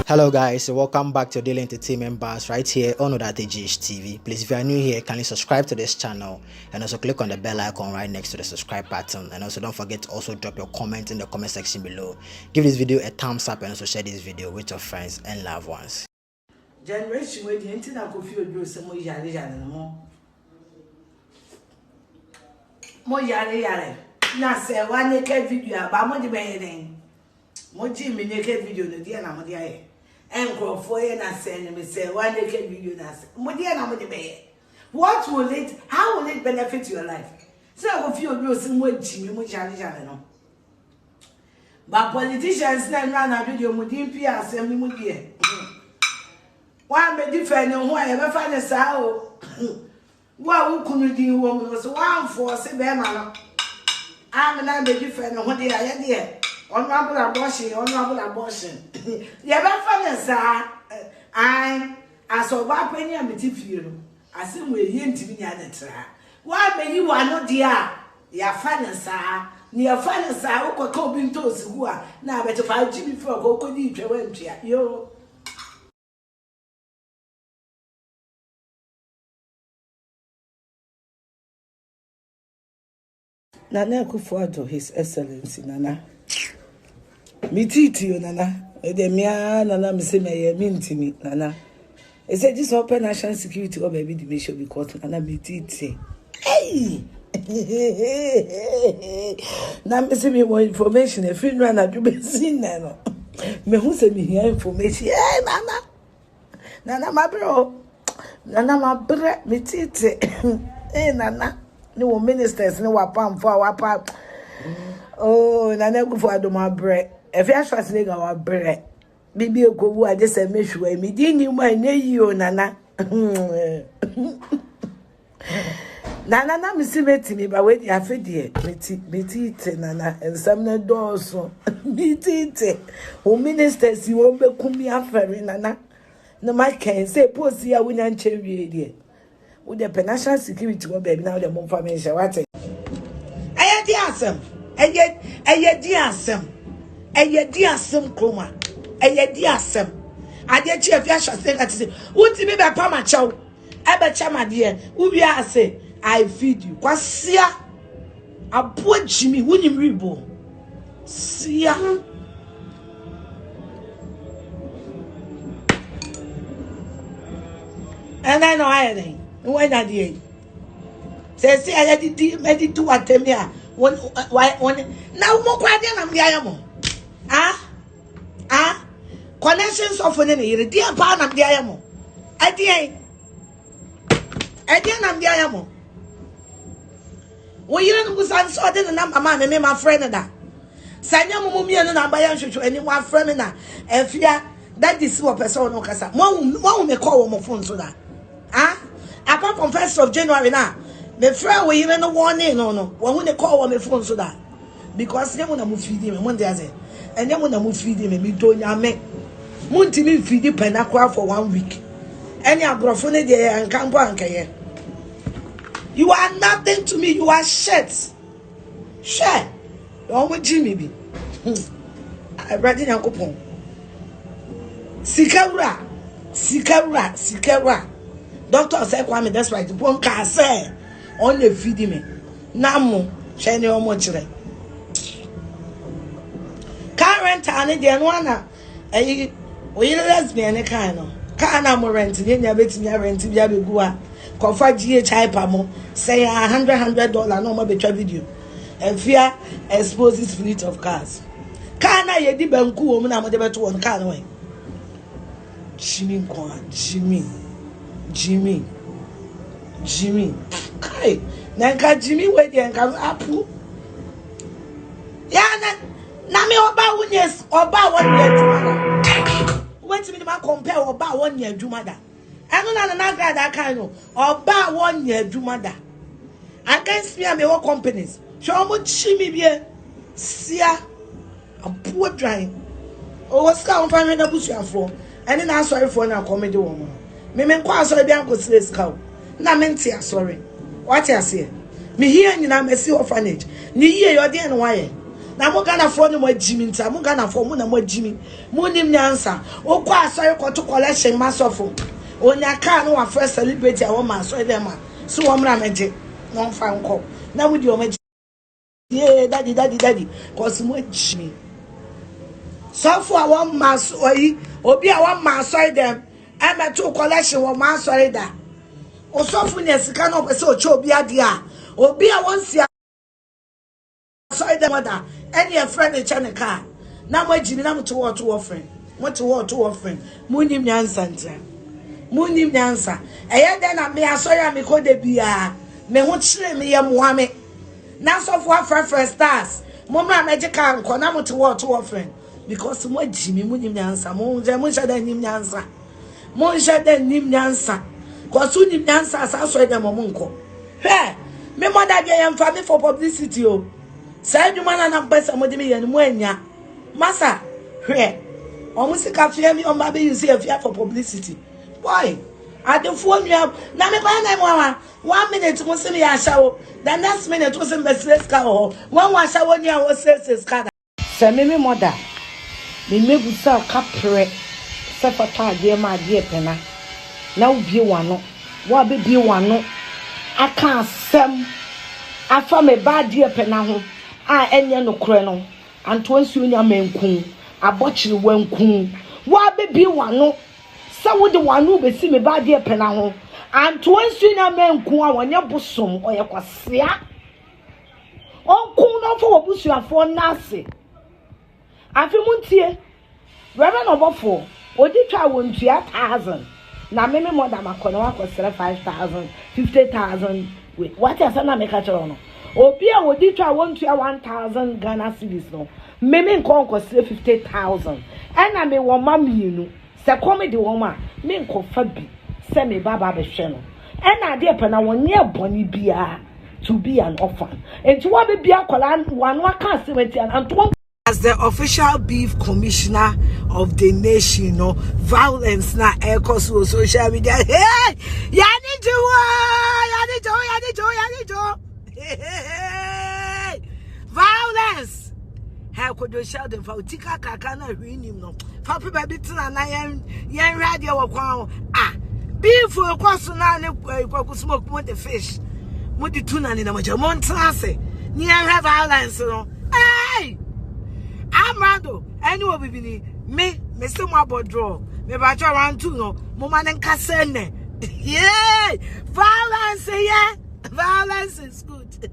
Hello guys, welcome back to Daily Entertainment Bars right here on Odatejish TV. Please, if you are new here, kindly subscribe to this channel and also click on the bell icon right next to the subscribe button. And also don't forget to also drop your comment in the comment section below. Give this video a thumbs up and also share this video with your friends and loved ones. Generation where the internet could feel do some more yare. Now say one naked video about money bearing. Moji me naked video no dia na modi aye. Enkrofo ye na say me say one naked video na say modi na modi be. What will it, how will it benefit your life? So I go feel do some more jimi mo jare no. But politicians na video modi mpi asem ni modi e. One me defend who I ever find a sao. Wa ukunu di wo mo so one force be ma no. I'm na be defend who dey aye dey. Honorable abortion. You ever find I as a penny and metifio. I see we yin to me at the tra. Why may you are not dear? Ya fanasa, near fanasa, who could be toast who are now better 5G before go could eat your empty. Yo. Nana could forward to His Excellency Nana. Mititi Nana, Edemia Nana Missime Mintimi Nana. I said this open national security or baby division because Nana Mititi. Hey! Now missing me more information. A friend ran at you be seen Nano. Me who send me here information. Hey Nana! Nana my bro. Nana my bro Mititi. Hey Nana. No ministers, no wapam for wapam. Oh, Nana go for my bread. If you trust me, our bread. Bibi go I just say make sure me didn't you my you Nana. Nana me see me but wait ya fe die. Meti Nana and some na doors so. Meti o ministers you won't be kumi aferi Nana. No my can say post here we nan chewie die. With the national security go baby now the more information what. Aye di asem. Aye di asem. Aye di asem kroma. Aye di asem. Ade chi afia shase ka ti uti be pa ma chaw. E be cha ma de. Ubi ase I feed you. Kwasia abo jimi wunim ribo. Sia. And I know I when I did. Say I did do what tell me one now more quiet than I'm the connections of an enemy, dear pan of the ayamo. At the end, I'm the ayamo. Well, you don't was unsorted and I'm a man and name my friend that. Sanya Mummy and I buy anyone friend and fear that is what person no casa. One may call my phone so that. Apart from 1st of January now, the friend we even no warning no. When they call on my phone so that because they want to feed him one day and they want to feed him me to me. Munti me feed the penacra for 1 week. Any agrophone there and campo and you are nothing to me, you are shit. Shit. Don't with Jimmy be. I read in a coupon. Sikara. Doctor said, Kwame, that's right. The one can say, only feeding me. Namu, shiny or much. Current and the one, we lesbian, a kind of. Can't I'm renting, you never bet me a rent to be a bigua. Confer GHI Pamo, say $100 no more betray video. And fear exposes fleet of cars. Can't I did banku woman? I'm the better one, can't we? Jimmy. Kai. Nanka Jimmy where the can apple. Yeah, na me oba wunyes oba 1 year jumada. Wait me ma compare oba 1 year jumada. Anu na grad that kind of oba 1 year jumada. Against me and me companies. Show mo Jimmy be sia a poor drying. Oh, what's going on na busu afro. And then I sorry for na comedy woman. Me kwa sorry bi anko stress cow. Na me ntia sorry. What you say? Me here nyina mesi orphanage. Ni ye yo de no waye. Na mo Ghana for no mo jimi nta mo Ghana for mo na mo jimi. Mo nim nyansa. O kwa asori ko to collection masofo. Onya car no wa first celebrity a wo ma so dem a. So wo mra meje. No fa nko. Na mo di o meje. Yeah, daddy. Cause mo jimi. So for a one mass obi a one mass dem. E me to collection wo ma sorry da. Osofu ne sika no pese oche obi ade a. Obi a won sia sorry dem mother. Any a friend e che ne car. Na mo jimi na mo to wo friend. Mo to wo friend. Mo nim nyansa ntra. Mo nim nyansa. Eye den na me asori a me ko de bia. Me ho kire me ye moame. Na so for friend stars. Mo mra magical nko na mo to wo friend. Because mo jimi mo nim nyansa. Mo shada nim nyansa. Mo shada nim nyansa. Cause you nim nyansa asa so dem mo nko. He, me mother dey am for me for publicity o. Say you man na pesa mo de me ye mo anya. Masa, he. O mo sika fie mi o ma be use e fie for publicity. Boy, I the phone you have. Na me kwa na mo 1 minute mo se me ya shawo. The next minute mo se me ska ho. One wa shawo ni a wo se ska. Say me mother. Me mebusa kapre. Se fata de ma de pena. Na ubie wano wa be bie wano aka asem afa me ba de pena ho a enye no kure no anto nsu nya manku abochiri wanku wa be bie wano se wo de wano be si me ba de pena ho anto nsu nya manku a wonye bosom oye kwasea onku no fo obusuafo nase afi muntie Reverend Obofo odi twa wontua 1000 na me mother makono wa ko 5,000 50,000 wait what else na make catch no obi a wodi twa wontua 1,000 Ghana cedis no me nko 50,000 ena me wo ma mienu se comedy wo ma me nko fa bi se me baba be hwe no ena de pe na wonye boni bia to be an orphan enti wa be bia kola wan wa ka sementi and as the official beef commissioner of the nation, violence na echoes on social media. Hey, Yanijo. Hey, violence. How could you shout them for Tika Kakana Rinim? No, Papa Babitina na yan radio wakwan. Ah, beef for a question smoke more the fish. Mudi tuna ni na moja montrase. Near have violence, Hey! I'm Rando. Anyway, me still my boy draw. Me ba try round 2 no. Mo man nkasene. Yeah! Violence, yeah. Violence is good.